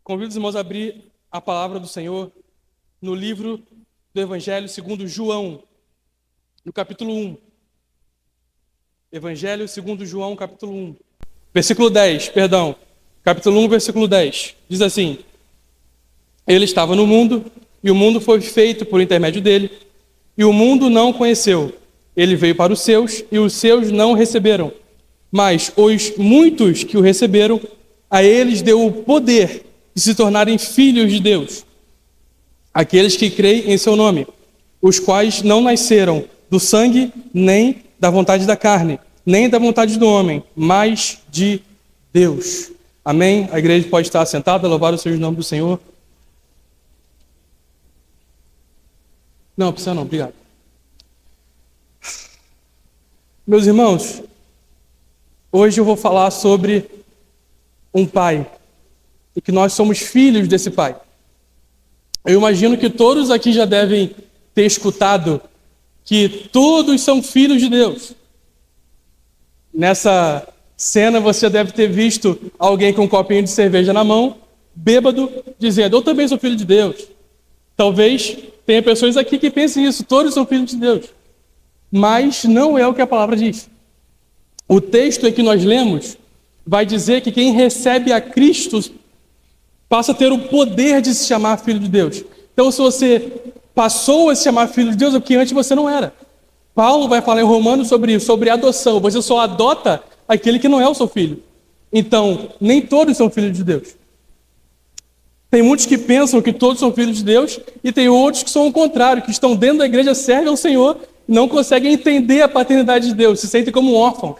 Convido os irmãos a abrir a palavra do Senhor no livro do Evangelho segundo João, no capítulo 1. Evangelho segundo João, capítulo 1. Versículo 10, perdão. Capítulo 1, versículo 10. Diz assim: Ele estava no mundo, e o mundo foi feito por intermédio dele, e o mundo não o conheceu. Ele veio para os seus, e os seus não o receberam. Mas os muitos que o receberam, a eles deu o poder de se tornarem filhos de Deus, aqueles que creem em seu nome, os quais não nasceram do sangue, nem da vontade da carne, nem da vontade do homem, mas de Deus. Amém? A igreja pode estar assentada, louvar o Senhor em nome do Senhor. Não, precisa não, obrigado. Meus irmãos, hoje eu vou falar sobre um pai, e que nós somos filhos desse pai. Eu imagino que todos aqui já devem ter escutado que todos são filhos de Deus. Nessa cena você deve ter visto alguém com um copinho de cerveja na mão, bêbado, dizendo: eu também sou filho de Deus. Talvez tenha pessoas aqui que pensem isso, todos são filhos de Deus. Mas não é o que a palavra diz. O texto em que nós lemos vai dizer que quem recebe a Cristo passa a ter o poder de se chamar filho de Deus. Então, se você passou a se chamar filho de Deus, é porque antes você não era. Paulo vai falar em Romanos sobre isso, sobre adoção. Você só adota aquele que não é o seu filho. Então, nem todos são filhos de Deus. Tem muitos que pensam que todos são filhos de Deus, e tem outros que são o contrário, que estão dentro da igreja, servem ao Senhor, e não conseguem entender a paternidade de Deus, se sentem como órfãos,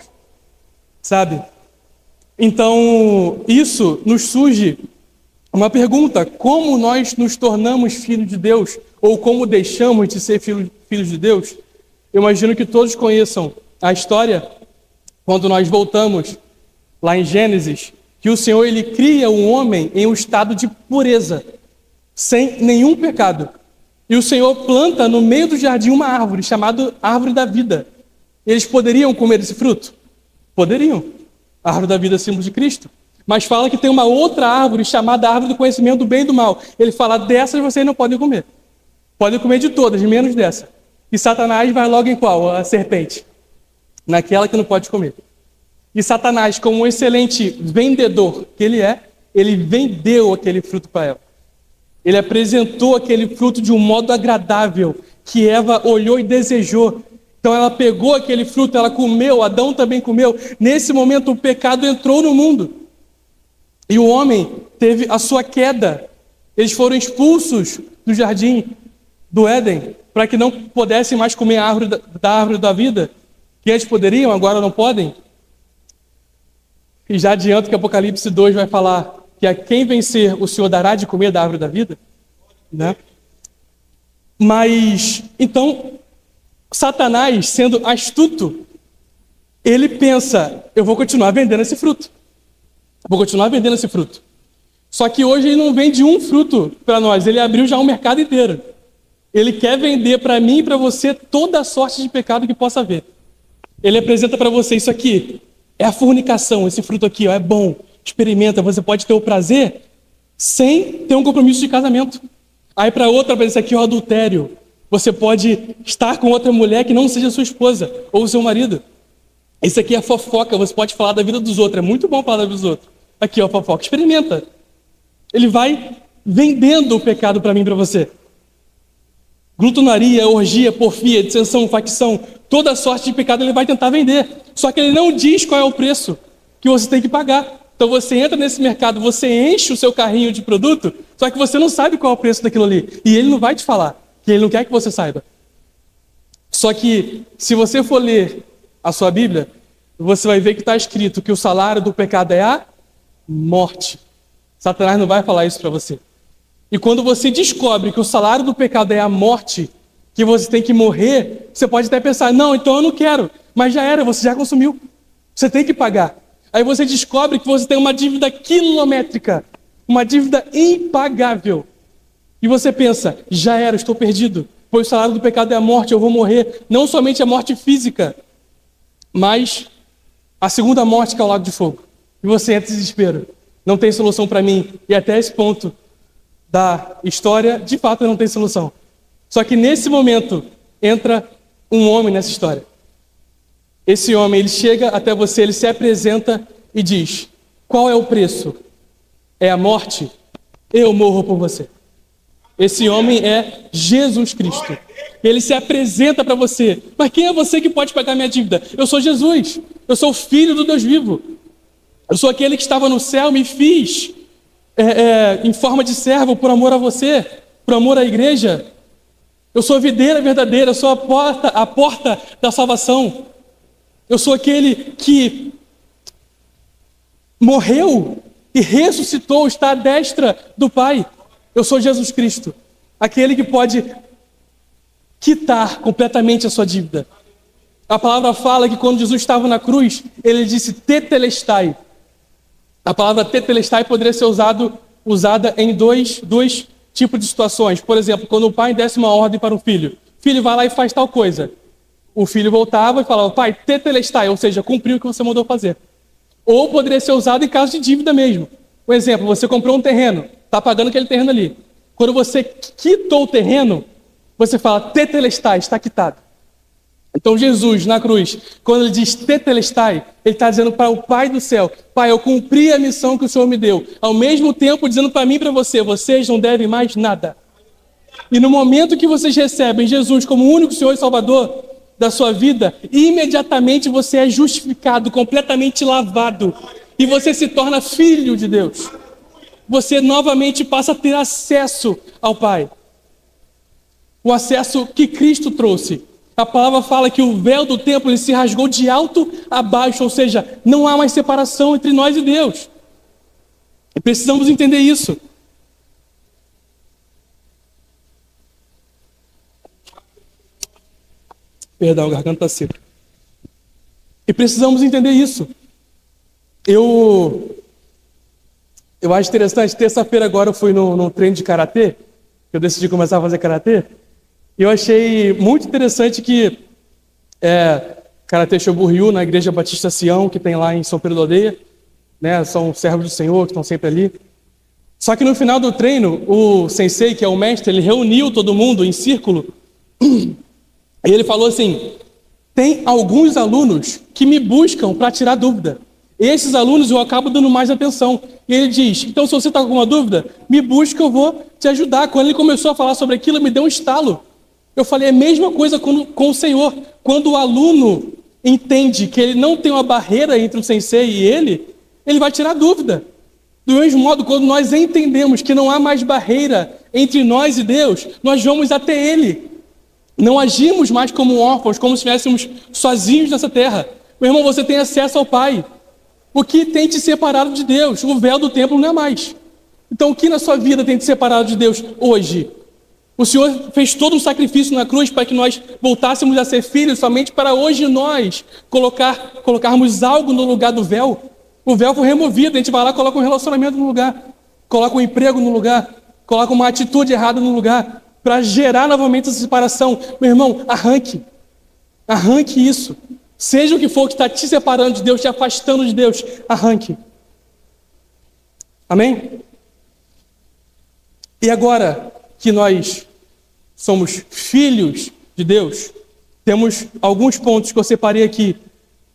sabe? Então, isso nos surge uma pergunta: como nós nos tornamos filhos de Deus? Ou como deixamos de ser filhos de Deus? Eu imagino que todos conheçam a história, quando nós voltamos lá em Gênesis, que o Senhor ele cria o homem em um estado de pureza, sem nenhum pecado. E o Senhor planta no meio do jardim uma árvore, chamada Árvore da Vida. Eles poderiam comer esse fruto? Poderiam. A Árvore da Vida é símbolo de Cristo. Mas fala que tem uma outra árvore chamada Árvore do Conhecimento do Bem e do Mal. Ele fala: dessas vocês não podem comer. Podem comer de todas, menos dessa. E Satanás vai logo em qual? A serpente. Naquela que não pode comer. E Satanás, como um excelente vendedor que ele é, ele vendeu aquele fruto para ela. Ele apresentou aquele fruto de um modo agradável, que Eva olhou e desejou. Então ela pegou aquele fruto, ela comeu, Adão também comeu. Nesse momento o pecado entrou no mundo. E o homem teve a sua queda. Eles foram expulsos do jardim do Éden, para que não pudessem mais comer a árvore da vida, que antes poderiam, agora não podem. E já adianto que Apocalipse 2 vai falar que a quem vencer o Senhor dará de comer da árvore da vida, né? Mas, então, Satanás, sendo astuto, ele pensa: eu vou continuar vendendo esse fruto. Vou continuar vendendo esse fruto. Só que hoje ele não vende um fruto para nós, ele abriu já um mercado inteiro. Ele quer vender para mim e para você toda a sorte de pecado que possa haver. Ele apresenta para você: isso aqui é a fornicação, esse fruto aqui ó, é bom, experimenta, você pode ter o prazer sem ter um compromisso de casamento. Aí para outra, esse aqui é o adultério. Você pode estar com outra mulher que não seja sua esposa ou seu marido. Esse aqui é a fofoca, você pode falar da vida dos outros, é muito bom falar da vida dos outros. Aqui ó, fofoca, experimenta. Ele vai vendendo o pecado para mim e para você. Glutonaria, orgia, porfia, dissensão, facção, toda sorte de pecado ele vai tentar vender. Só que ele não diz qual é o preço que você tem que pagar. Então você entra nesse mercado, você enche o seu carrinho de produto, só que você não sabe qual é o preço daquilo ali. E ele não vai te falar, que ele não quer que você saiba. Só que se você for ler a sua Bíblia, você vai ver que está escrito que o salário do pecado é a morte. Satanás não vai falar isso para você. E quando você descobre que o salário do pecado é a morte, que você tem que morrer, você pode até pensar: não, então eu não quero. Mas já era, você já consumiu. Você tem que pagar. Aí você descobre que você tem uma dívida quilométrica, uma dívida impagável. E você pensa: já era, estou perdido. Pois o salário do pecado é a morte, eu vou morrer. Não somente a morte física, mas a segunda morte, que é o lago de fogo. E você entra em desespero. não tem solução para mim. E até esse ponto da história, de fato, não tem solução. Só que nesse momento entra um homem nessa história. Esse homem, ele chega até você, ele se apresenta e diz: qual é o preço? É a morte? Eu morro por você. Esse homem é Jesus Cristo. Ele se apresenta para você. Mas quem é você que pode pagar minha dívida? Eu sou Jesus. Eu sou o Filho do Deus vivo. Eu sou aquele que estava no céu, me fiz em forma de servo por amor a você, por amor à igreja. Eu sou a videira verdadeira, eu sou a porta da salvação. Eu sou aquele que morreu e ressuscitou, está à destra do Pai. Eu sou Jesus Cristo, aquele que pode quitar completamente a sua dívida. A palavra fala que quando Jesus estava na cruz, ele disse tetelestai. A palavra tetelestai poderia ser usada em dois tipos de situações. Por exemplo, quando o pai desse uma ordem para o filho vai lá e faz tal coisa. O filho voltava e falava: pai, tetelestai, ou seja, cumpriu o que você mandou fazer. Ou poderia ser usado em caso de dívida mesmo. Por exemplo, você comprou um terreno, está pagando aquele terreno ali. Quando você quitou o terreno, você fala tetelestai, está quitado. Então Jesus, na cruz, quando ele diz tetelestai, ele está dizendo para o Pai do céu: pai, eu cumpri a missão que o Senhor me deu. Ao mesmo tempo dizendo para mim e para você: vocês não devem mais nada. E no momento que vocês recebem Jesus como o único Senhor e Salvador da sua vida, imediatamente você é justificado, completamente lavado. E você se torna filho de Deus. Você novamente passa a ter acesso ao Pai. O acesso que Cristo trouxe. A palavra fala que o véu do templo ele se rasgou de alto a baixo, ou seja, não há mais separação entre nós e Deus. E precisamos entender isso. Perdão, a garganta está seca. E precisamos entender isso. Eu acho interessante, terça-feira agora eu fui no treino de karatê, eu decidi começar a fazer karatê, e eu achei muito interessante que Karatê Shobu-ryu, na Igreja Batista Sião, que tem lá em São Pedro da Aldeia, né, são servos do Senhor que estão sempre ali. Só que no final do treino, o sensei, que é o mestre, ele reuniu todo mundo em círculo, e ele falou assim: tem alguns alunos que me buscam para tirar dúvida. Esses alunos eu acabo dando mais atenção. E ele diz: então se você está com alguma dúvida, me busca, eu vou te ajudar. Quando ele começou a falar sobre aquilo, me deu um estalo. Eu falei: é a mesma coisa com o Senhor. Quando o aluno entende que ele não tem uma barreira entre o sensei e ele vai tirar dúvida. Do mesmo modo, quando nós entendemos que não há mais barreira entre nós e Deus, nós vamos até Ele. Não agimos mais como órfãos, como se estivéssemos sozinhos nessa terra. Meu irmão, você tem acesso ao Pai. O que tem te separado de Deus? O véu do templo não é mais. Então, o que na sua vida tem te separado de Deus hoje? O Senhor fez todo um sacrifício na cruz para que nós voltássemos a ser filhos, somente para hoje nós colocarmos algo no lugar do véu. O véu foi removido, a gente vai lá e coloca um relacionamento no lugar, coloca um emprego no lugar, coloca uma atitude errada no lugar, para gerar novamente essa separação. Meu irmão, arranque isso. Seja o que for que está te separando de Deus, te afastando de Deus, arranque. Amém? E agora que nós somos filhos de Deus, temos alguns pontos que eu separei aqui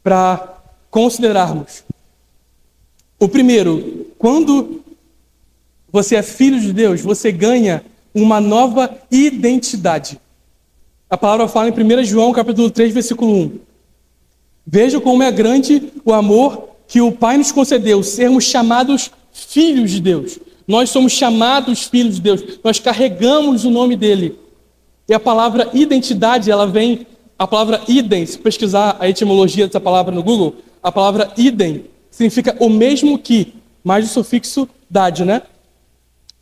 para considerarmos. O primeiro, quando você é filho de Deus, você ganha uma nova identidade. A palavra fala em 1 João, capítulo 3, versículo 1. Veja como é grande o amor que o Pai nos concedeu, sermos chamados filhos de Deus. Nós somos chamados filhos de Deus, nós carregamos o nome dele. E a palavra identidade, ela vem, a palavra idem, se pesquisar a etimologia dessa palavra no Google, a palavra idem significa o mesmo que, mais o sufixo dade, né?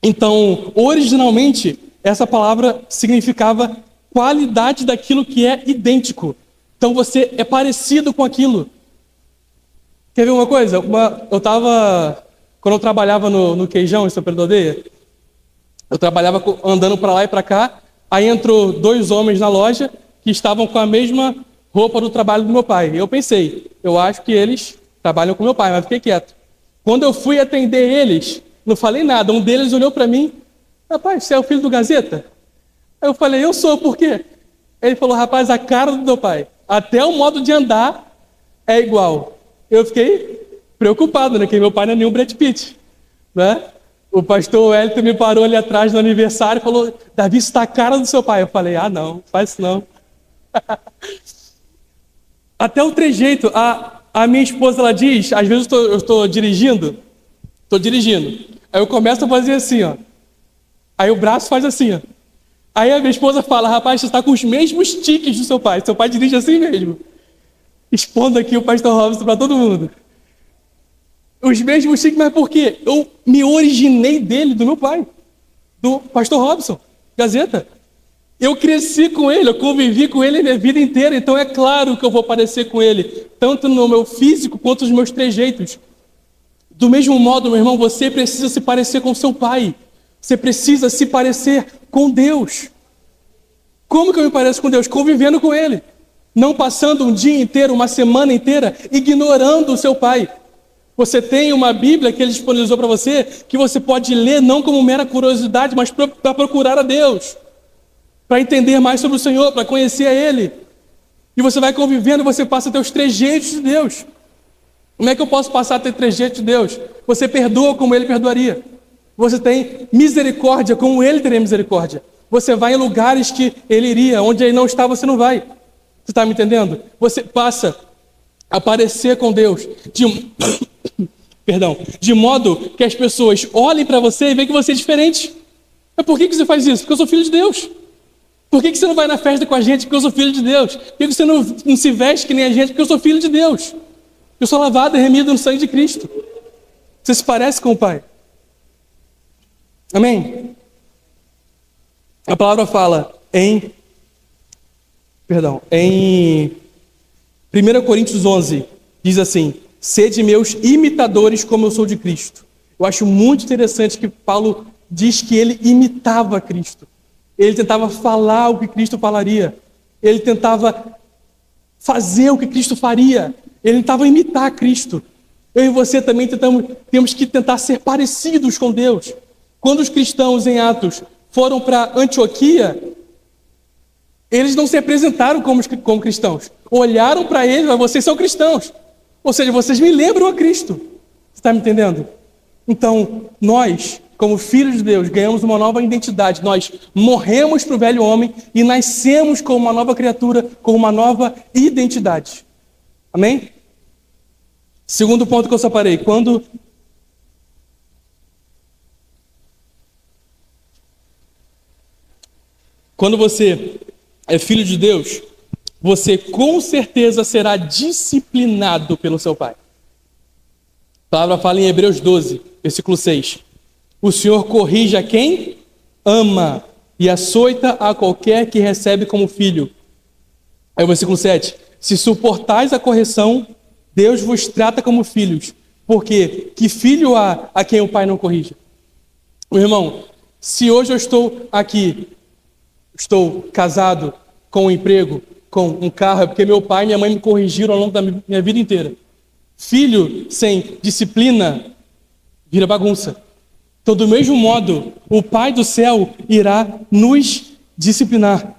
Então, originalmente, essa palavra significava qualidade daquilo que é idêntico. Então, você é parecido com aquilo. Quer ver uma coisa? Quando eu trabalhava no Queijão, em São Pedro da Aldeia, eu trabalhava andando para lá e para cá, aí entrou 2 homens na loja que estavam com a mesma roupa do trabalho do meu pai. Eu pensei, eu acho que eles trabalham com meu pai, mas fiquei quieto. Quando eu fui atender eles, não falei nada. Um deles olhou para mim: rapaz, você é o filho do Gazeta? Aí eu falei: eu sou, por quê? Ele falou: rapaz, a cara do teu pai, até o modo de andar é igual. Eu fiquei preocupado, né? Porque meu pai não é nenhum Brad Pitt, né? O pastor Wellington me parou ali atrás no aniversário e falou: Davi, isso tá a cara do seu pai. Eu falei: ah, não, faz isso não. Até o trejeito. A minha esposa, ela diz, às vezes eu estou dirigindo, aí eu começo a fazer assim, ó. Aí o braço faz assim, ó. Aí a minha esposa fala: rapaz, você está com os mesmos tiques do seu pai. Seu pai dirige assim mesmo. Expondo aqui o pastor Robson para todo mundo. Os mesmos tiques, mas por quê? Eu me originei dele, do meu pai, do pastor Robson, Gazeta. Eu cresci com ele, eu convivi com ele a minha vida inteira, então é claro que eu vou parecer com ele, tanto no meu físico quanto nos meus trejeitos. Do mesmo modo, meu irmão, você precisa se parecer com seu pai. Você precisa se parecer com Deus. Como que eu me pareço com Deus? Convivendo com Ele. Não passando um dia inteiro, uma semana inteira, ignorando o seu pai. Você tem uma Bíblia que Ele disponibilizou para você, que você pode ler não como mera curiosidade, mas para procurar a Deus. Para entender mais sobre o Senhor, para conhecer a Ele. E você vai convivendo e você passa a ter os trejeitos de Deus. Como é que eu posso passar a ter trejeitos de Deus? Você perdoa como Ele perdoaria. Você tem misericórdia como Ele teria misericórdia. Você vai em lugares que Ele iria, onde Ele não está, você não vai. Você está me entendendo? Você passa a parecer com Deus de modo que as pessoas olhem para você e veem que você é diferente. Mas por que você faz isso? Porque eu sou filho de Deus. Por que você não vai na festa com a gente? Porque eu sou filho de Deus. Por que você não se veste que nem a gente? Porque eu sou filho de Deus. Eu sou lavado e remido no sangue de Cristo. Você se parece com o Pai. Amém? A palavra fala em 1 Coríntios 11, diz assim: sede meus imitadores como eu sou de Cristo. Eu acho muito interessante que Paulo diz que ele imitava Cristo. Ele tentava falar o que Cristo falaria. Ele tentava fazer o que Cristo faria. Ele tentava imitar Cristo. Eu e você também temos que tentar ser parecidos com Deus. Quando os cristãos em Atos foram para Antioquia, eles não se apresentaram como cristãos. Olharam para eles: mas vocês são cristãos. Ou seja, vocês me lembram a Cristo. Você está me entendendo? Então, nós, como filhos de Deus, ganhamos uma nova identidade. Nós morremos para o velho homem e nascemos como uma nova criatura, com uma nova identidade. Amém? Segundo ponto que eu separei: quando você é filho de Deus, você com certeza será disciplinado pelo seu pai. A palavra fala em Hebreus 12, versículo 6. O Senhor corrige a quem ama e açoita a qualquer que recebe como filho. Aí o versículo 7. Se suportais a correção, Deus vos trata como filhos. Porque que filho há a quem o pai não corrija? Meu irmão, se hoje eu estou aqui, estou casado, com um emprego, com um carro, é porque meu pai e minha mãe me corrigiram ao longo da minha vida inteira. Filho sem disciplina vira bagunça. Então, do mesmo modo, o Pai do céu irá nos disciplinar.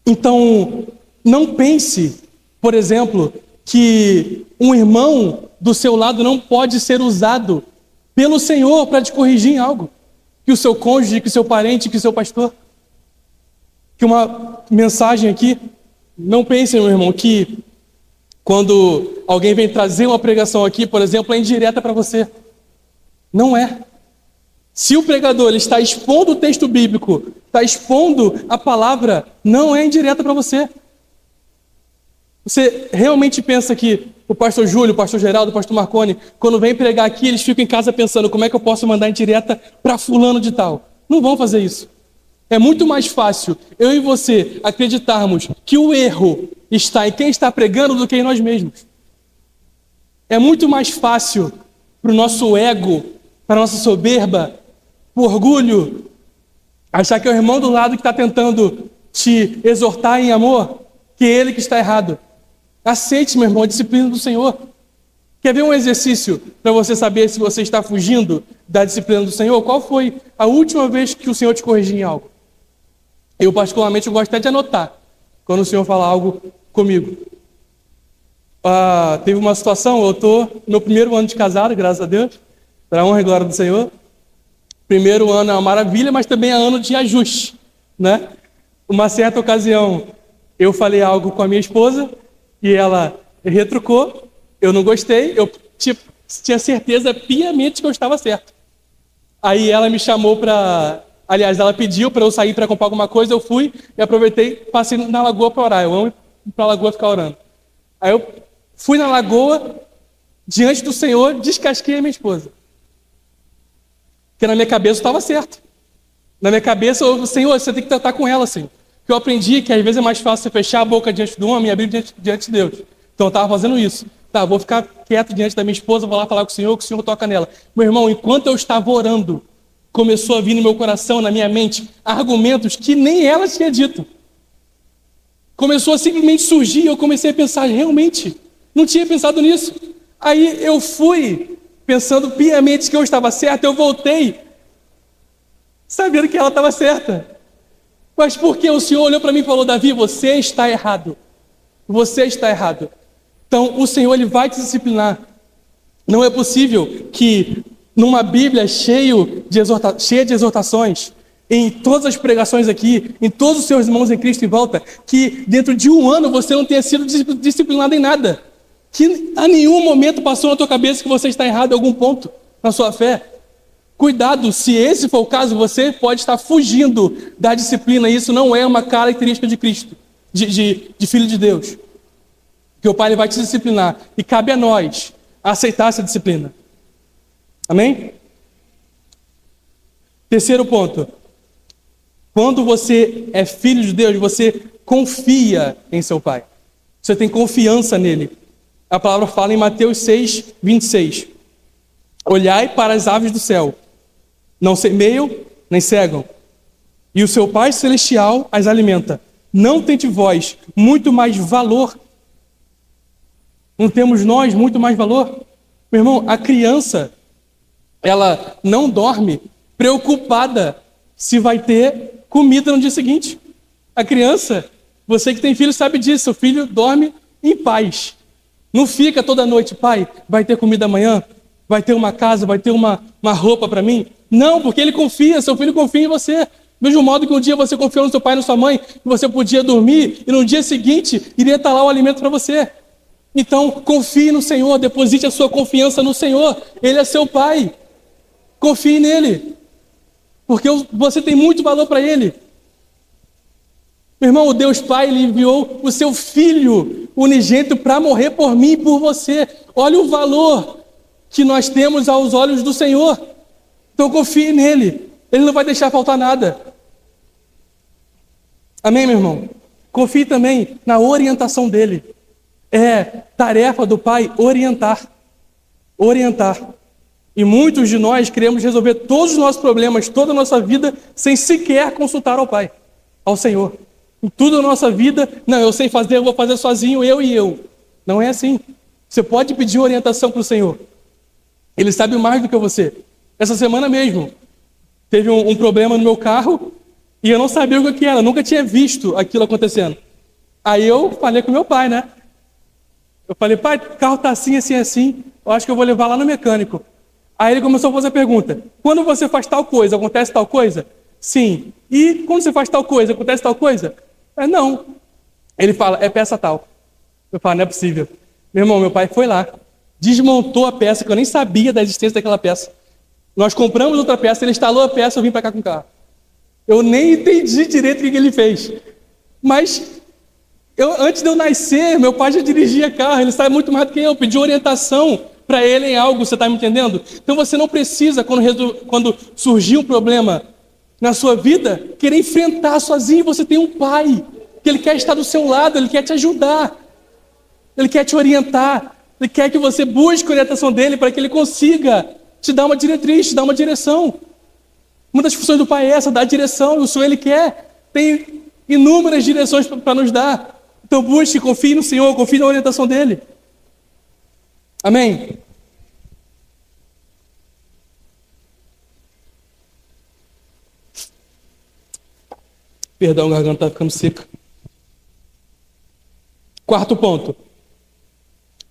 Então, não pense, por exemplo, que um irmão do seu lado não pode ser usado pelo Senhor para te corrigir em algo. Que o seu cônjuge, que o seu parente, que o seu pastor. Que uma mensagem aqui, não pense, meu irmão, que quando alguém vem trazer uma pregação aqui, por exemplo, é indireta para você. Não é. Se o pregador ele está expondo o texto bíblico, está expondo a palavra, não é indireta para você. Você realmente pensa que o pastor Júlio, o pastor Geraldo, o pastor Marconi, quando vem pregar aqui, eles ficam em casa pensando: como é que eu posso mandar indireta para fulano de tal? Não vão fazer isso. É muito mais fácil eu e você acreditarmos que o erro está em quem está pregando do que em nós mesmos. É muito mais fácil para o nosso ego, para a nossa soberba, para o orgulho, achar que é o irmão do lado que está tentando te exortar em amor, que é ele que está errado. Aceite, meu irmão, a disciplina do Senhor. Quer ver um exercício para você saber se você está fugindo da disciplina do Senhor? Qual foi a última vez que o Senhor te corrigiu em algo? Eu, particularmente, gosto até de anotar quando o Senhor fala algo comigo. Teve uma situação, eu estou no meu primeiro ano de casado, graças a Deus, para a honra e glória do Senhor. Primeiro ano é uma maravilha, mas também é ano de ajuste, né? Uma certa ocasião, eu falei algo com a minha esposa e ela retrucou. Eu não gostei, eu tinha certeza piamente que eu estava certo. Aí ela me chamou para... Aliás, ela pediu para eu sair para comprar alguma coisa, eu fui e aproveitei, passei na lagoa para orar. Eu amo ir para a lagoa ficar orando. Aí eu fui na lagoa, diante do Senhor, descasquei a minha esposa. Porque na minha cabeça eu estava certo. Na minha cabeça, Senhor, você tem que tratar com ela assim. Porque eu aprendi que às vezes é mais fácil você fechar a boca diante do homem e abrir diante de Deus. Então eu estava fazendo isso. Tá, vou ficar quieto diante da minha esposa, vou lá falar com o Senhor, que o Senhor toca nela. Meu irmão, enquanto eu estava orando, começou a vir no meu coração, na minha mente, argumentos que nem ela tinha dito. Começou a simplesmente surgir e eu comecei a pensar, realmente, não tinha pensado nisso. Aí eu fui, pensando piamente que eu estava certo, eu voltei, sabendo que ela estava certa. Mas porque o Senhor olhou para mim e falou, Davi, você está errado. Você está errado. Então, o Senhor ele vai te disciplinar. Não é possível que numa Bíblia cheia de exortações, em todas as pregações aqui, em todos os seus irmãos em Cristo em volta, que dentro de um ano você não tenha sido disciplinado em nada. Que a nenhum momento passou na tua cabeça que você está errado em algum ponto na sua fé. Cuidado, se esse for o caso, você pode estar fugindo da disciplina. Isso não é uma característica de Cristo, de filho de Deus. Que o Pai ele vai te disciplinar. E cabe a nós aceitar essa disciplina. Amém? Terceiro ponto. Quando você é filho de Deus, você confia em seu Pai. Você tem confiança nele. A palavra fala em Mateus 6, 26. Olhai para as aves do céu. Não semeiam, nem cegam. E o seu Pai Celestial as alimenta. Não tente vós muito mais valor. Não temos nós muito mais valor? Meu irmão, a criança, ela não dorme preocupada se vai ter comida no dia seguinte. A criança, você que tem filho sabe disso, o filho dorme em paz. Não fica toda noite, pai, vai ter comida amanhã? Vai ter uma casa, vai ter uma roupa para mim? Não, porque ele confia, seu filho confia em você. Do mesmo modo que um dia você confiou no seu pai e na sua mãe, que você podia dormir, e no dia seguinte iria estar lá o alimento para você. Então, confie no Senhor, deposite a sua confiança no Senhor. Ele é seu Pai. Confie nele. Porque você tem muito valor para Ele. Meu irmão, o Deus Pai, Ele enviou o seu Filho unigênito para morrer por mim e por você. Olha o valor que nós temos aos olhos do Senhor. Então, confie nele. Ele não vai deixar faltar nada. Amém, meu irmão? Confie também na orientação dele. É tarefa do Pai orientar. Orientar. E muitos de nós queremos resolver todos os nossos problemas, toda a nossa vida, sem sequer consultar ao Pai, ao Senhor. Em tudo na nossa vida, não, eu sei fazer, eu vou fazer sozinho, eu e eu. Não é assim. Você pode pedir orientação para o Senhor. Ele sabe mais do que você. Essa semana mesmo, teve um problema no meu carro e eu não sabia o que era, eu nunca tinha visto aquilo acontecendo. Aí eu falei com meu pai, né? Eu falei, pai, o carro está assim, assim, assim, eu acho que eu vou levar lá no mecânico. Aí ele começou a fazer a pergunta, quando você faz tal coisa, acontece tal coisa? Sim. E quando você faz tal coisa, acontece tal coisa? Não. Ele fala, é peça tal. Eu falo, não é possível. Meu irmão, meu pai foi lá, desmontou a peça, que eu nem sabia da existência daquela peça. Nós compramos outra peça, ele instalou a peça, eu vim para cá com o carro. Eu nem entendi direito o que ele fez. Mas, antes de eu nascer, meu pai já dirigia carro, ele sabe muito mais do que eu, pedi orientação para ele em algo, você está me entendendo? Então você não precisa, quando surgir um problema na sua vida, querer enfrentar sozinho. Você tem um pai, que ele quer estar do seu lado, ele quer te ajudar, ele quer te orientar, ele quer que você busque a orientação dele para que ele consiga te dar uma diretriz, te dar uma direção. Uma das funções do pai é essa, dar direção, e o Senhor ele quer, tem inúmeras direções para nos dar. Então busque, confie no Senhor, confie na orientação dele. Amém? Perdão, a garganta está ficando seca. Quarto ponto.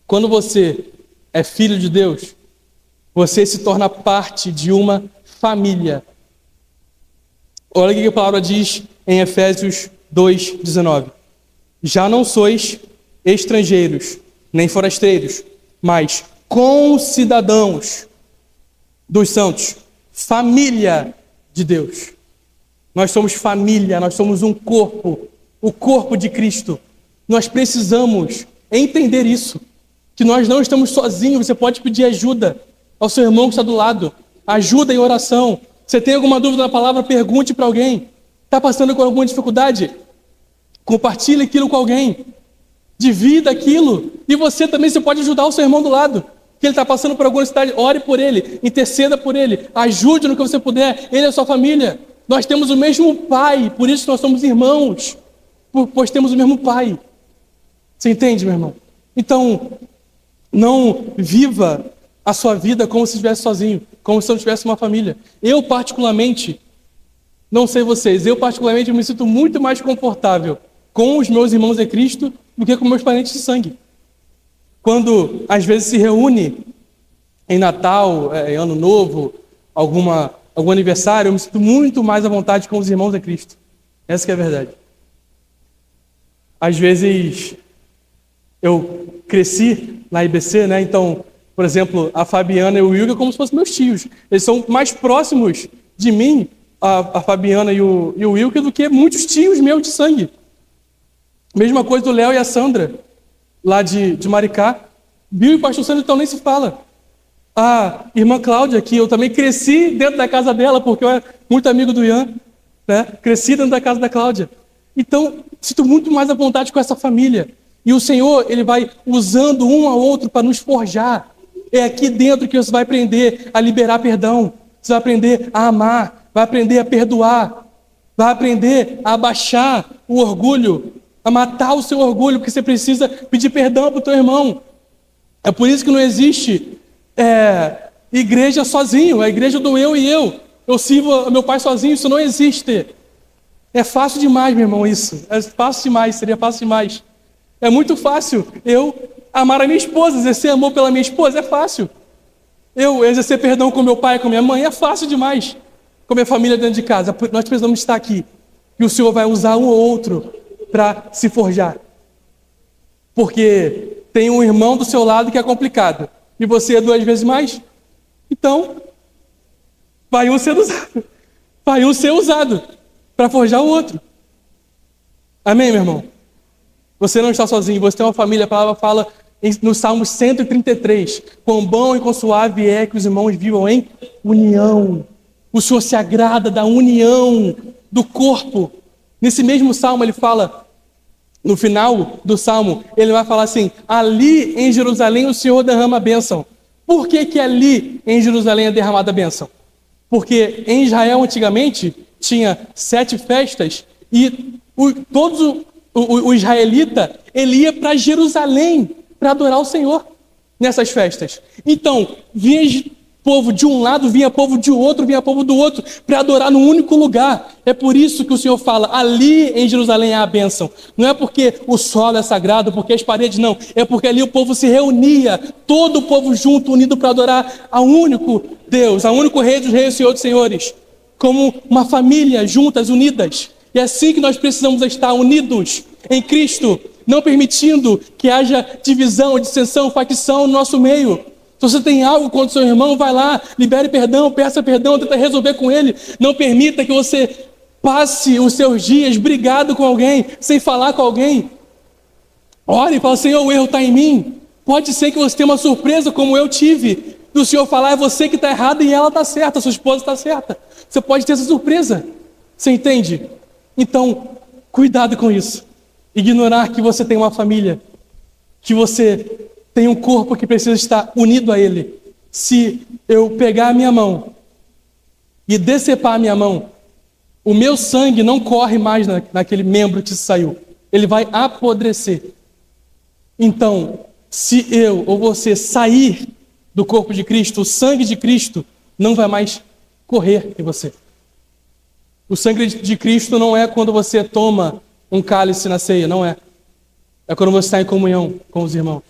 Quando você é filho de Deus, você se torna parte de uma família. Olha o que a palavra diz em Efésios 2:19. Já não sois estrangeiros, nem forasteiros, mas concidadãos dos santos, família de Deus. Nós somos família, nós somos um corpo, o corpo de Cristo. Nós precisamos entender isso, que nós não estamos sozinhos. Você pode pedir ajuda ao seu irmão que está do lado, ajuda em oração. Você tem alguma dúvida na palavra, pergunte para alguém. Está passando por alguma dificuldade? Compartilhe aquilo com alguém. Divida aquilo. E você também, você pode ajudar o seu irmão do lado, que ele está passando por alguma necessidade. Ore por ele, interceda por ele, ajude no que você puder. Ele é a sua família. Nós temos o mesmo Pai, por isso nós somos irmãos, pois temos o mesmo Pai. Você entende, meu irmão? Então, não viva a sua vida como se estivesse sozinho, como se não tivesse uma família. Eu, particularmente, não sei vocês, eu me sinto muito mais confortável com os meus irmãos em Cristo do que com meus parentes de sangue. Quando, às vezes, se reúne em Natal, em Ano Novo, algum aniversário, eu me sinto muito mais à vontade com os irmãos em Cristo. Essa que é a verdade. Às vezes, eu cresci na IBC, né? Então, por exemplo, a Fabiana e o Wilker como se fossem meus tios. Eles são mais próximos de mim, a Fabiana e o Wilker, do que muitos tios meus de sangue. Mesma coisa do Léo e a Sandra, lá de Maricá. Bill e o pastor Sandro, então, nem se fala. A irmã Cláudia, que eu também cresci dentro da casa dela, porque eu era muito amigo do Ian, né? Cresci dentro da casa da Cláudia. Então, sinto muito mais à vontade com essa família. E o Senhor, Ele vai usando um ao outro para nos forjar. É aqui dentro que você vai aprender a liberar perdão. Você vai aprender a amar, vai aprender a perdoar, vai aprender a abaixar o orgulho, a matar o seu orgulho, porque você precisa pedir perdão para o teu irmão. É por isso que não existe igreja sozinho, a igreja do eu e eu. Eu sirvo meu pai sozinho, isso não existe. É fácil demais, meu irmão, isso. É fácil demais, seria fácil demais. É muito fácil eu amar a minha esposa, exercer amor pela minha esposa, é fácil. Eu exercer perdão com meu pai, com minha mãe, é fácil demais. Com minha família dentro de casa. Nós precisamos estar aqui. E o Senhor vai usar um ou outro para se forjar. Porque tem um irmão do seu lado que é complicado. E você é 2 vezes mais. Então, vai um ser usado. Vai um ser usado para forjar o outro. Amém, meu irmão? Você não está sozinho, você tem uma família. A palavra fala no Salmo 133, quão bom e quão suave é que os irmãos vivam em união. O Senhor se agrada da união do corpo. Nesse mesmo Salmo ele fala, no final do Salmo, ele vai falar assim, ali em Jerusalém o Senhor derrama a bênção. Por que ali em Jerusalém é derramada a bênção? Porque em Israel antigamente tinha 7 festas e o israelita, ele ia para Jerusalém para adorar o Senhor nessas festas. Então, vinha povo de um lado, vinha povo de outro, vinha povo do outro, para adorar num único lugar. É por isso que o Senhor fala, ali em Jerusalém há a bênção. Não é porque o solo é sagrado, porque as paredes não. É porque ali o povo se reunia, todo o povo junto, unido para adorar ao único Deus, ao único Rei dos Reis e Senhor dos Senhores. Como uma família, juntas, unidas. E é assim que nós precisamos estar unidos em Cristo, não permitindo que haja divisão, dissensão, facção no nosso meio. Se você tem algo contra o seu irmão, vai lá, libere perdão, peça perdão, tenta resolver com ele. Não permita que você passe os seus dias brigado com alguém, sem falar com alguém. Ore e fala, Senhor, o erro está em mim. Pode ser que você tenha uma surpresa, como eu tive, do Senhor falar, é você que está errado e ela está certa, sua esposa está certa. Você pode ter essa surpresa. Você entende? Então, cuidado com isso. Ignorar que você tem uma família, que você tem um corpo que precisa estar unido a ele. Se eu pegar a minha mão e decepar a minha mão, o meu sangue não corre mais naquele membro que saiu. Ele vai apodrecer. Então, se eu ou você sair do corpo de Cristo, o sangue de Cristo não vai mais correr em você. O sangue de Cristo não é quando você toma um cálice na ceia, não é. É quando você está em comunhão com os irmãos.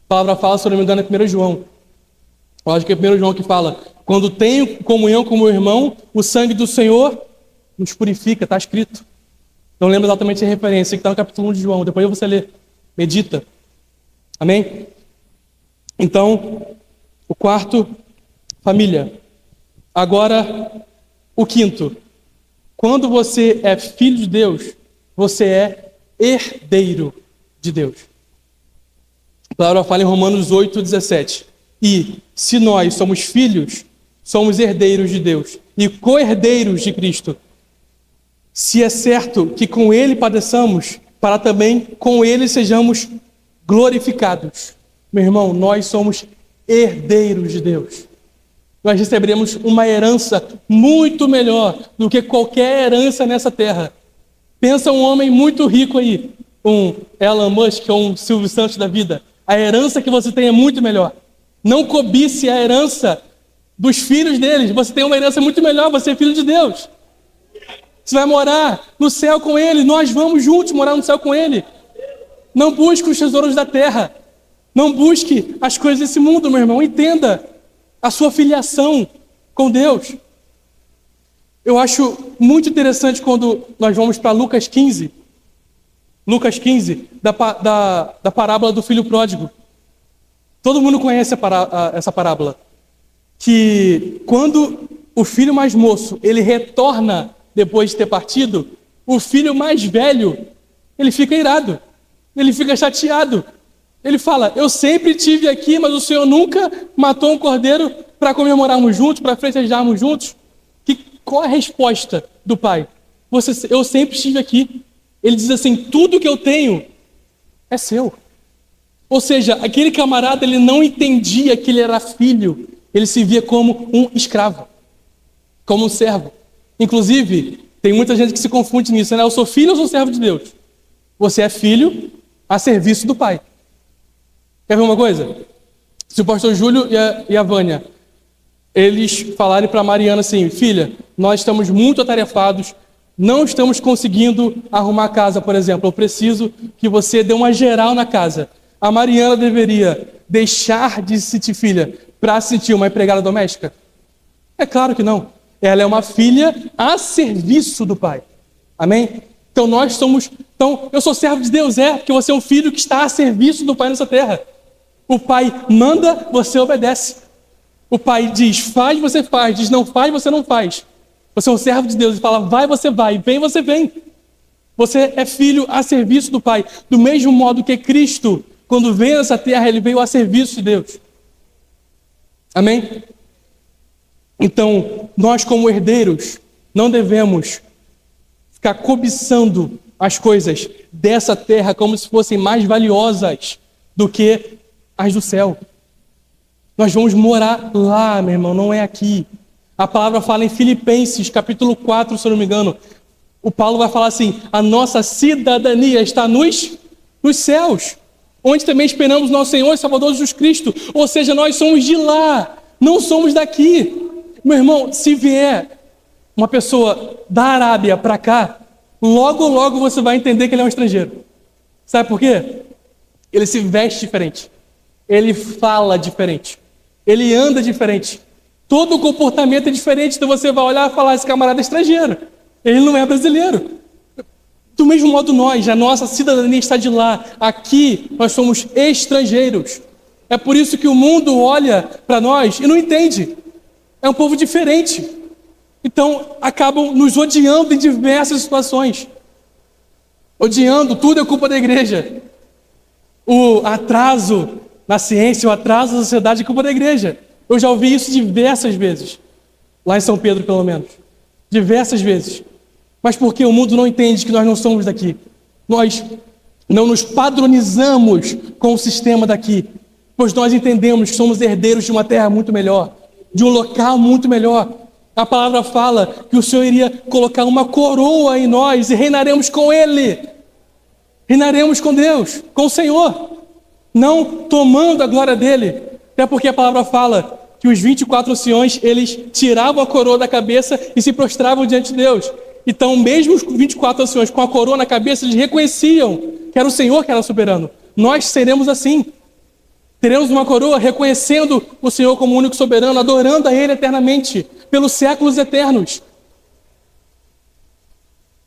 A palavra fala, se eu não me engano, é 1 João. Eu acho que é 1 João que fala, quando tenho comunhão com o meu irmão, o sangue do Senhor nos purifica, está escrito. Não lembro exatamente a referência, que está no capítulo 1 de João, depois você lê, medita. Amém? Então, o quarto, família. Agora, o quinto. Quando você é filho de Deus, você é herdeiro de Deus. A palavra fala em Romanos 8:17. E se nós somos filhos, somos herdeiros de Deus e co-herdeiros de Cristo. Se é certo que com Ele padeçamos, para também com Ele sejamos glorificados. Meu irmão, nós somos herdeiros de Deus. Nós receberemos uma herança muito melhor do que qualquer herança nessa terra. Pensa um homem muito rico aí, um Elon Musk ou um Silvio Santos da vida. A herança que você tem é muito melhor. Não cobice a herança dos filhos deles. Você tem uma herança muito melhor, você é filho de Deus. Você vai morar no céu com Ele. Nós vamos juntos morar no céu com Ele. Não busque os tesouros da terra. Não busque as coisas desse mundo, meu irmão. Entenda a sua filiação com Deus. Eu acho muito interessante quando nós vamos para Lucas 15. Lucas 15, da parábola do filho pródigo. Todo mundo conhece essa parábola. Que quando o filho mais moço, ele retorna depois de ter partido, o filho mais velho, ele fica irado. Ele fica chateado. Ele fala, eu sempre estive aqui, mas o Senhor nunca matou um cordeiro para comemorarmos juntos, para festejarmos juntos. Qual é a resposta do pai? Eu sempre estive aqui. Ele diz assim, tudo que eu tenho é seu. Ou seja, aquele camarada, ele não entendia que ele era filho. Ele se via como um escravo, como um servo. Inclusive, tem muita gente que se confunde nisso, né? Eu sou filho ou sou servo de Deus? Você é filho a serviço do pai. Quer ver uma coisa? Se o pastor Júlio e a Vânia, eles falarem para a Mariana assim, filha, nós estamos muito atarefados, não estamos conseguindo arrumar a casa, por exemplo, eu preciso que você dê uma geral na casa. A Mariana deveria deixar de se sentir filha para se sentir uma empregada doméstica? É claro que não. Ela é uma filha a serviço do pai. Amém? Então nós somos... Então, eu sou servo de Deus, porque você é um filho que está a serviço do pai nessa terra. O pai manda, você obedece. O pai diz, faz, você faz. Diz, não faz, você não faz. Você é um servo de Deus e fala, vai, você vai. Vem, você vem. Você é filho a serviço do pai. Do mesmo modo que Cristo, quando veio nessa terra, ele veio a serviço de Deus. Amém? Então, nós como herdeiros, não devemos ficar cobiçando as coisas dessa terra como se fossem mais valiosas do que as do céu. Nós vamos morar lá, meu irmão, não é aqui. A palavra fala em Filipenses, capítulo 4, se eu não me engano. O Paulo vai falar assim, a nossa cidadania está nos céus, onde também esperamos nosso Senhor e Salvador Jesus Cristo. Ou seja, nós somos de lá, não somos daqui. Meu irmão, se vier uma pessoa da Arábia para cá, logo, logo você vai entender que ele é um estrangeiro. Sabe por quê? Ele se veste diferente. Ele fala diferente. Ele anda diferente. Todo o comportamento é diferente. Então você vai olhar e falar, esse camarada é estrangeiro. Ele não é brasileiro. Do mesmo modo nós, a nossa cidadania está de lá. Aqui nós somos estrangeiros. É por isso que o mundo olha para nós e não entende. É um povo diferente. Então, acabam nos odiando em diversas situações. Odiando, tudo é culpa da igreja. O atraso na ciência, o atraso na sociedade é culpa da igreja. Eu já ouvi isso diversas vezes. Lá em São Pedro, pelo menos. Diversas vezes. Mas porque o mundo não entende que nós não somos daqui. Nós não nos padronizamos com o sistema daqui. Pois nós entendemos que somos herdeiros de uma terra muito melhor. De um local muito melhor. A palavra fala que o Senhor iria colocar uma coroa em nós e reinaremos com Ele. Reinaremos com Deus, com o Senhor. não tomando a glória dele. Até porque a palavra fala que os 24 anciões, eles tiravam a coroa da cabeça e se prostravam diante de Deus. Então, mesmo os 24 anciões com a coroa na cabeça, eles reconheciam que era o Senhor que era soberano. Nós seremos assim. Teremos uma coroa reconhecendo o Senhor como único soberano, adorando a Ele eternamente, pelos séculos eternos.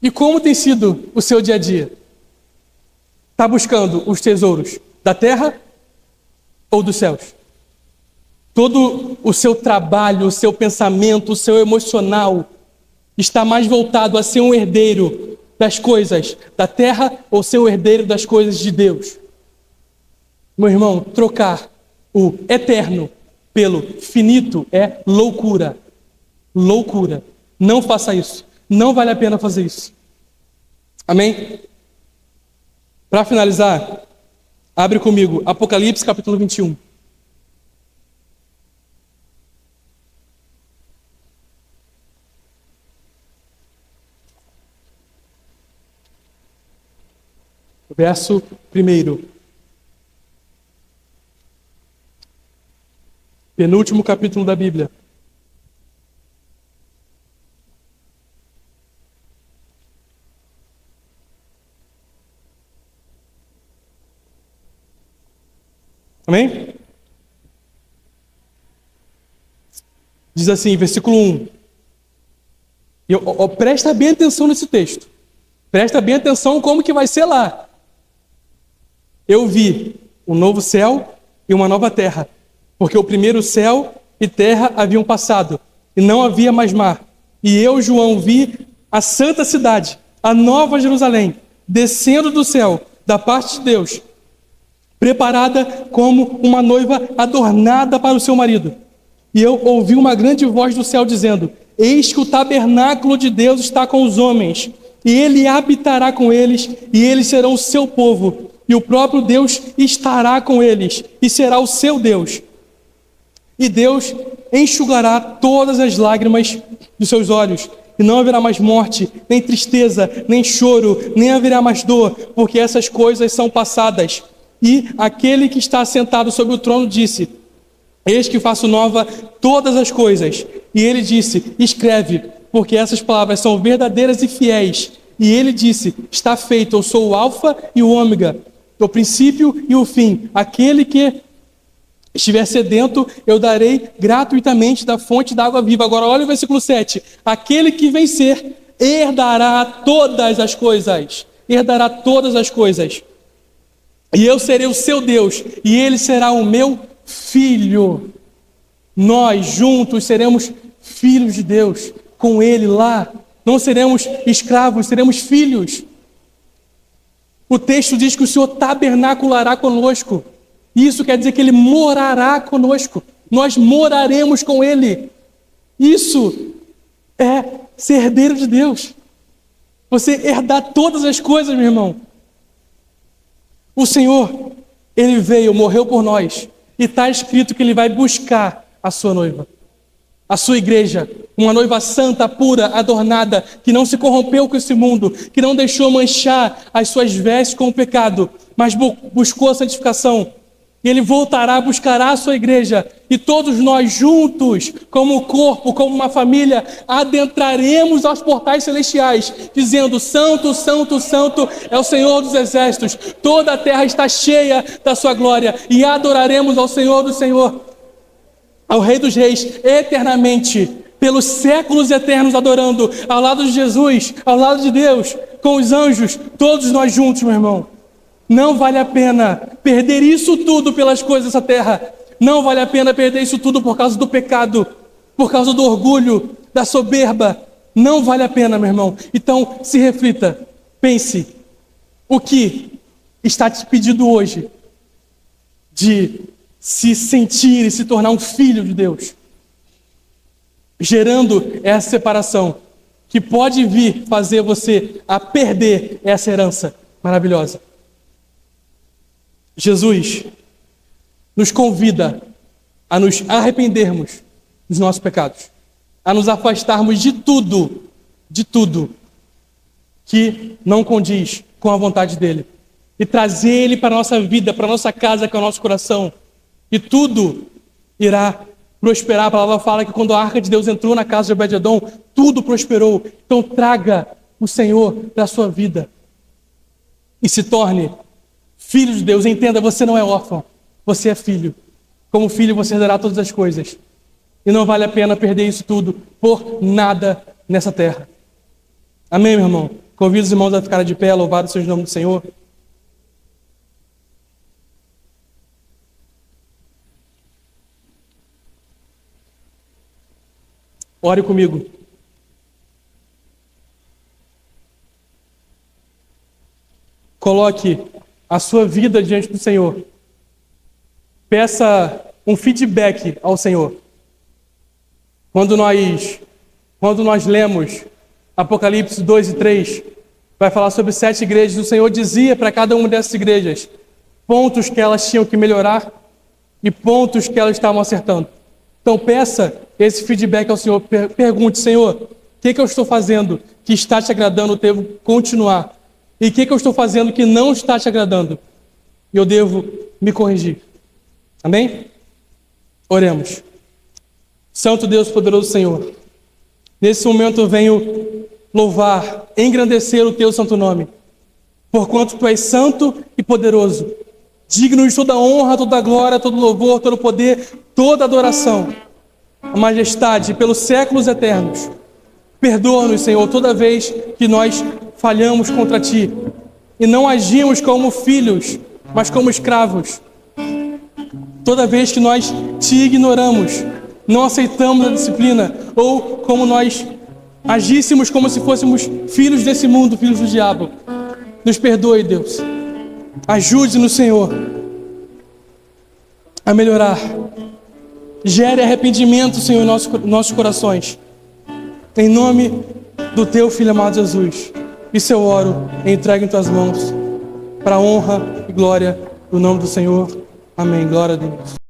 E como tem sido o seu dia a dia? Está buscando os tesouros da terra ou dos céus? Todo o seu trabalho, o seu pensamento, o seu emocional está mais voltado a ser um herdeiro das coisas da terra ou ser um herdeiro das coisas de Deus? Meu irmão, trocar o eterno pelo finito é loucura. Loucura. Não faça isso. Não vale a pena fazer isso. Amém? Para finalizar, abre comigo Apocalipse capítulo 21. Verso 1. Penúltimo capítulo da Bíblia. Amém? Diz assim, versículo 1. Presta bem atenção nesse texto. Presta bem atenção como que vai ser lá. Eu vi um novo céu e uma nova terra, porque o primeiro céu e terra haviam passado, e não havia mais mar. E eu, João, vi a santa cidade, a nova Jerusalém, descendo do céu, da parte de Deus, preparada como uma noiva adornada para o seu marido. E eu ouvi uma grande voz do céu dizendo: eis que o tabernáculo de Deus está com os homens, e ele habitará com eles, e eles serão o seu povo, e o próprio Deus estará com eles, e será o seu Deus. E Deus enxugará todas as lágrimas dos seus olhos, e não haverá mais morte, nem tristeza, nem choro, nem haverá mais dor, porque essas coisas são passadas. E aquele que está sentado sobre o trono disse: eis que faço nova todas as coisas. E ele disse: escreve, porque essas palavras são verdadeiras e fiéis. E ele disse: está feito, eu sou o alfa e o ômega, o princípio e o fim. Aquele que estiver sedento, eu darei gratuitamente da fonte da água viva. Agora olha o versículo 7. Aquele que vencer herdará todas as coisas. Herdará todas as coisas. E eu serei o seu Deus, e ele será o meu filho. Nós juntos seremos filhos de Deus, com ele lá. Não seremos escravos, seremos filhos. O texto diz que o Senhor tabernaculará conosco. Isso quer dizer que ele morará conosco. Nós moraremos com ele. Isso é ser herdeiro de Deus. Você herdar todas as coisas, meu irmão. O Senhor, ele veio, morreu por nós. E está escrito que ele vai buscar a sua noiva, a sua igreja, uma noiva santa, pura, adornada, que não se corrompeu com esse mundo, que não deixou manchar as suas vestes com o pecado, mas buscou a santificação. E ele voltará, buscará a sua igreja, e todos nós juntos, como corpo, como uma família, adentraremos aos portais celestiais, dizendo: santo, santo, santo é o Senhor dos exércitos, toda a terra está cheia da sua glória, e adoraremos ao Senhor do Senhor, ao Rei dos Reis, eternamente, pelos séculos eternos, adorando ao lado de Jesus, ao lado de Deus, com os anjos, todos nós juntos, meu irmão. Não vale a pena perder isso tudo pelas coisas dessa terra. Não vale a pena perder isso tudo por causa do pecado, por causa do orgulho, da soberba. Não vale a pena, meu irmão. Então, se reflita, pense, o que está te pedindo hoje de se sentir e se tornar um filho de Deus, gerando essa separação que pode vir fazer você a perder essa herança maravilhosa. Jesus nos convida a nos arrependermos dos nossos pecados, a nos afastarmos de tudo que não condiz com a vontade dele. e trazer Ele para a nossa vida, para a nossa casa, que é o nosso coração. E tudo irá prosperar. A palavra fala que quando a arca de Deus entrou na casa de Obed-edom, tudo prosperou. Então traga o Senhor para a sua vida e se torne filho de Deus. Entenda, você não é órfão, você é filho. Como filho você herdará todas as coisas. E não vale a pena perder isso tudo por nada nessa terra. Amém, meu irmão? Convido os irmãos a ficarem de pé, louvado seja o nome do Senhor. Ore comigo. Coloque a sua vida diante do Senhor. Peça um feedback ao Senhor. Quando nós lemos Apocalipse 2 e 3, vai falar sobre 7 igrejas. O Senhor dizia para cada uma dessas igrejas pontos que elas tinham que melhorar e pontos que elas estavam acertando. Então peça esse feedback ao Senhor. Pergunte: Senhor, o que eu estou fazendo que está te agradando? Eu devo continuar. E o que eu estou fazendo que não está te agradando? E eu devo me corrigir. Amém? Oremos. Santo Deus, poderoso Senhor, nesse momento eu venho louvar, engrandecer o teu santo nome, porquanto tu és santo e poderoso, digno de toda honra, toda glória, todo louvor, todo poder, toda adoração, a majestade pelos séculos eternos. Perdoa-nos, Senhor, toda vez que nós falhamos contra ti e não agimos como filhos, mas como escravos. Toda vez que nós te ignoramos, não aceitamos a disciplina, ou como nós agíssemos como se fôssemos filhos desse mundo, filhos do diabo. Nos perdoe, Deus. Ajude-nos, Senhor, a melhorar. Gere arrependimento, Senhor, em nossos corações. Em nome do teu Filho amado Jesus. Isso eu oro e entrego em tuas mãos, para a honra e glória do nome do Senhor. Amém. Glória a Deus.